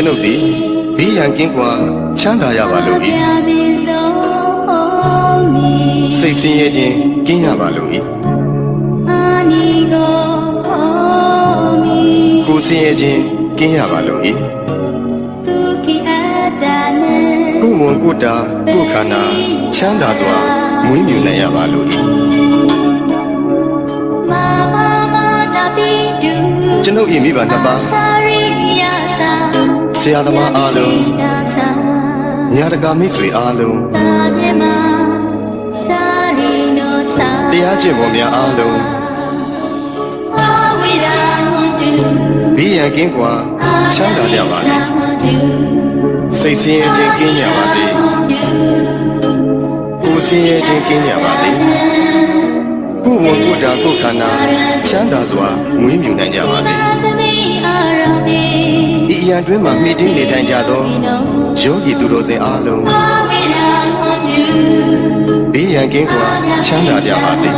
ကျွန်ုပ်သည်ဘေးရန်ကင်းကွာချမ်းသာရပါလို့၏စိတ်ဆင်းရဲခြင်းကင်းရပါလို့၏ကိုယ်ဆင်းရဲခြင်းကင်းရပါလို့၏ကိုယ်ဝန်ကိုယ်တာကိုယ်ခန္ဓာချမ်းသာစွာမွေးမြူနိုင်ရပါလို့၏ကျွန်ုပ်၏မိဘနှစ်ပါးဆရာသမားအားလုံးညာတကာမိတ်ဆွေအားလုံးတရားကျင့်ပေါ်များအားလုံးဘေးရန်ကင်းကွာချမ်းသာကြပါစေစိတ်ဆင်းရဲခြင်းကင်းကြပါစေကိုယ်ဆင်းရဲခြင်းကင်းကြပါစေကိုယ်ဝန်ကိုယ်တာကိုယ်ခန္ဓာချမ်းသာစွာမွေးမြူနိုင်ကြပါစေဤအရာတွင်မှမိတင်းနေထိုင်ကြသောယောဂီသူတော်စင်အားလုံးဘေးရန်ကင်းကွာချမ်းသာကြပါစေ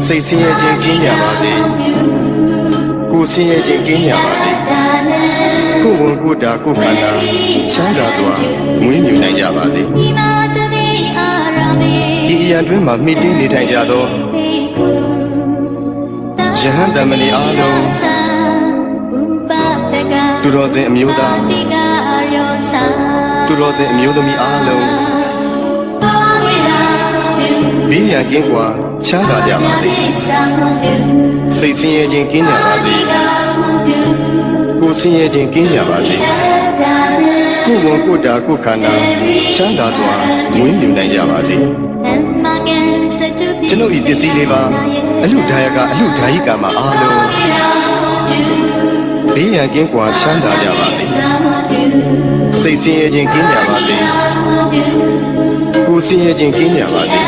စိတ်ဆင်းရဲခြင်းကင်းကြပါစေကိုယ်ဆင်းရဲခြင်းကင်းကြပါစေကိုယ်ဝန်ကိုယ်တာကိုယ်ခန္ဓာချမ်းသာစွာမွေးမြူနိုင်ကြပါစေဤအရာတွင်မှမိတင်းနေထိုင်ကြသောယဟန်တမဏီအားလုံးသူတော်စင်အမျိုးသားသူတော်စင်အမျိုးသမီးအားလုံးဘေးရန်ကင်းကွာချမ်းသာကြပါစေစိတ်ဆင်းရဲခြင်းကင်းကြပါစေကိုယ်ဆင်းရဲခြင်းကင်းကြပါစေကိုယ်ဝန်ကိုယ်တာကိုယ်ခန္ဓာချမ်းသာစွာမွေးမြူနိုင်ကြပါစေကျွန်ုပ်ဤပစ္စည်းလေးပါအလူဒါယကအလူဒါယိကမှာအားလုံးဘေးရန်ကင်းကွာချမ်းသာကြပါစေစိတ်ဆင်းရဲခြင်းကင်းကြပါစေကိုယ်ဆင်းရဲခြင်းကင်းကြပါစေ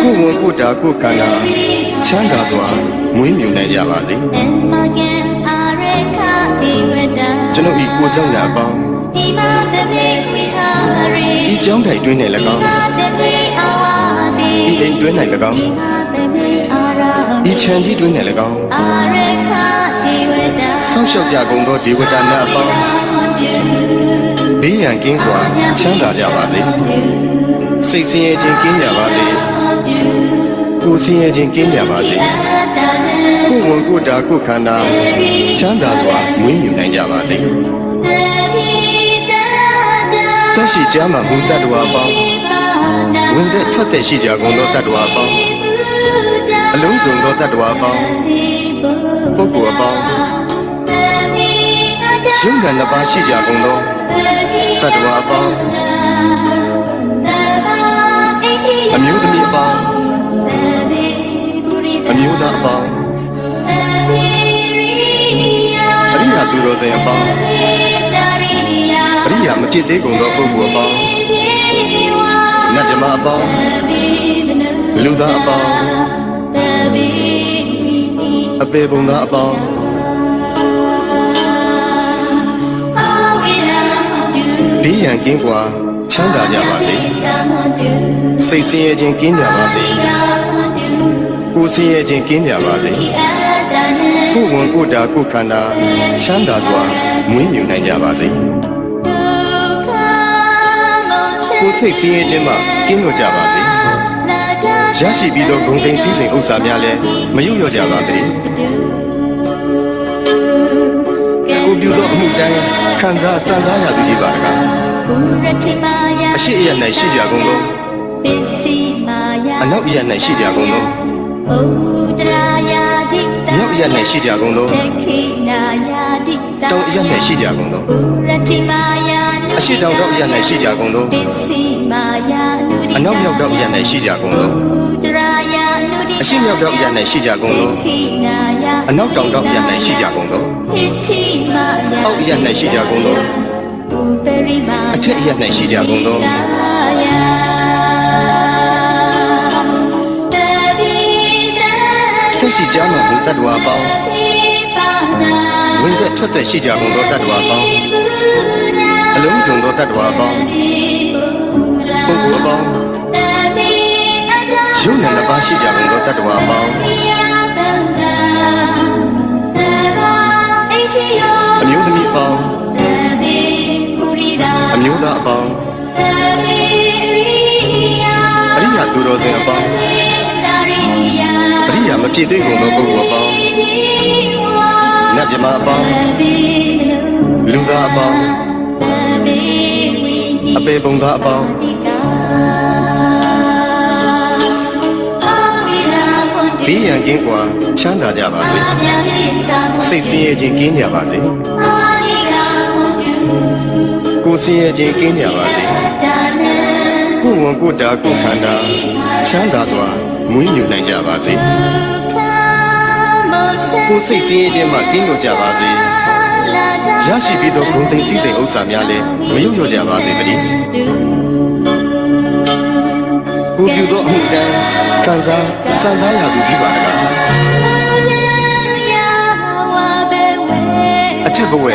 ကိုယ်ဝန်ကိုယ်တာကိုယ်ခန္ဓာချမ်းသာစွာမွေးမြူနိုင်ကြပါစေကျွန်ုပ်ဤကိုယ်ဆောင်ရာပေါင်းဤကြောင်းတိုင်တွင်း၌၎င်းဤအိမ်တွင်း၌၎င်းဤခြံကြီးတွင်း၌၎င်းဆောက်ရှောက်ကြကုန်သောဒေဝတာများအပေါင်းဘေးရန်ကင်းကွာချမ်းသာကြပါစေစိတ်ဆင်းရဲခြင်းကင်းကြပါစေကိုယ်ဆင်းရဲခြင်းကင်းကြပါစေကိုယ်ဝန်ကိုယ်တာကိုယ်ခန္ဓာချမ်းသာစွာမွေးမြူနိုင်ကြပါစေတရှိကြမှာဘုဒ္ဓတော်အပေါင်းဝင်တဲ့ထွက်တဲ့ရှိကြကုန်သောတတ္တဝါအပေါင်းအလုံးစုံသောတတ္တဝါအပေါင်းပုဂ္ဂိုလ်အပေါင်းရုံးကနှစ်ပါးရှိကြကုန်သောတတ္တဝါအပေါင်းအမျိုးသမီးအပေါင်းအမျိုးသားအပေါင်းအရိယာသူတော်စင်အပေါင်းအရိယာမဖြစ်သေးကုန်သောပုဂ္ဂိုလ်အပေါင်းနတ်ဓမ္မအပေါင်းလူသားအပေါင်းအပေပုံသားအပေါင်းဘေးရန်ကင်းကွာချမ်းသာကြပါစေစိတ်ဆင်းရဲခြင်းကင်းကြပါစေကိုယ်ဆင်းရဲခြင်းကင်းကြပါစေကိုယ်ဝန်ကိုယ်တာကိုယ်ခန္ဓာချမ်းသာစွာမွေးမြူနိုင်ကြပါစေကိုယ်စိတ်ဆင်းရဲခြင်းမှကင်းလွတ်ကြပါစေရရှိပြီးသောဂုဏ်သိမ်းစည်းစိမ်ဥစ္စာများလည်းမယုတ်လျော့ကြပါစေကိုပြုသောအမှုတိုင်းခံစားစံစားရသူကြီးပါတကားအရှိအယ၌ရှိကြကုန်သောအနောက်အယ၌ရှိကြကုန်သောမြောက်အယ၌ရှိကြကုန်သောတောင်အယ၌ရှိကြကုန်သောအရှိတောင်တောင်အယ၌ရှိကြကုန်သောအနောက်မြောက်တောင်အယ၌ရှိကြကုန်သောအရှိမြောက်တောင်အယ၌ရှိကြကုန်သောအနောက်တောင်တောင်အယ၌ရှိကြကုန်သောအောက်အယ၌ရှိကြကုန်သောအထက်အယ၌ရှိကြကုန်သောသက်ရှိကြမှာဘုတ္တဝါပေါင်းဝင်သက်ထွက်သက်ရှိကြကုန်သောတတ္တဝါပေါင်းအလုံးစုံသောတတ္တဝါပေါင်းပုဂ္ဂိုလ်အပေါင်းရုပ်နဲ့နှစ်ပါးရှိကြကုန်သောတတ္တဝါပေါင်းအမျိုးသမီးပေါင်း မျိုးသားအပေါင်းအရိယာသူတော်စင်အပေါင်းအရိယာမဖြစ်သေးကုန်သောပုဂ္ဂိုလ်အပေါင်းနတ်မြမအပေါင်းလူသားအပေါင်းအပေပုံသားအပေါင်းဘေးရန်ကင်းကွာချမ်းသာကြပါစေစိတ်ဆင်းရဲခြင်းကင်းကြပါစေကိုယ်ဆင်းရဲခြင်းကင်းကြပါစေကိုယ်ဝန်ကိုယ်တာကိုယ်ခန္ဓာချမ်းသာစွာမွေးမြူနိုင်ကြပါစေကိုယ်စိတ်ဆင်းရဲခြင်းမှကင်းလို့ကြပါစေရရှိပြီးသောဂုဏ်သိမ်းစည်းစိမ်ဥစ္စာများလည်းမယုတ်လျော့ကြပါစေတည်းကိုပြုသောအမှုကံခံစားစံစားရသူကြီးပါတကားအထက်ဘဝ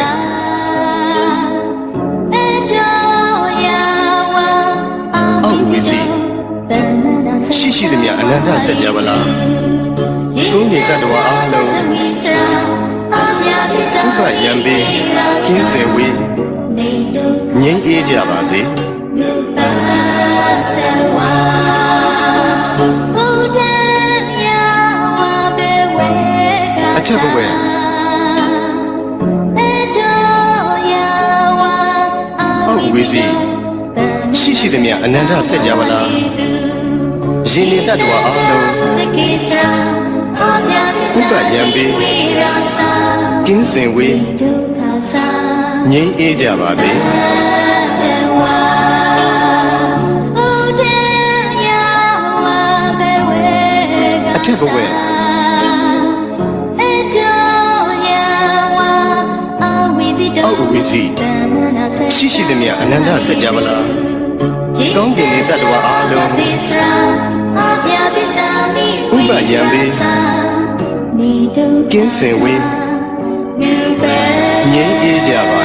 အောက်ဝိစီရှိရှိသမျှအနန္တစัจ java လာကုန်းနေတ္တဝါအားလုံးဥပယံပေကျင်းစင်ဝေးငြိမ်းအေးကြပါစေအထက်ဘဝအောက်ဝိစီရှိရှိသမျှအနန္တစัจ java လာရှင်နေတ္တဝါအားလုံးဥပယံပေကင်းစင်ဝေးငြိမ်းအေးကြပါစေအထက်ဘဝအောက်ဝိစီရှိရှိသမျှအနန္တစัจ java လာကောင်းကင်နေတ္တဝါအားလုံးဥပယံပေကင်းစင်ဝေးငြိမ်းအေးကြပါ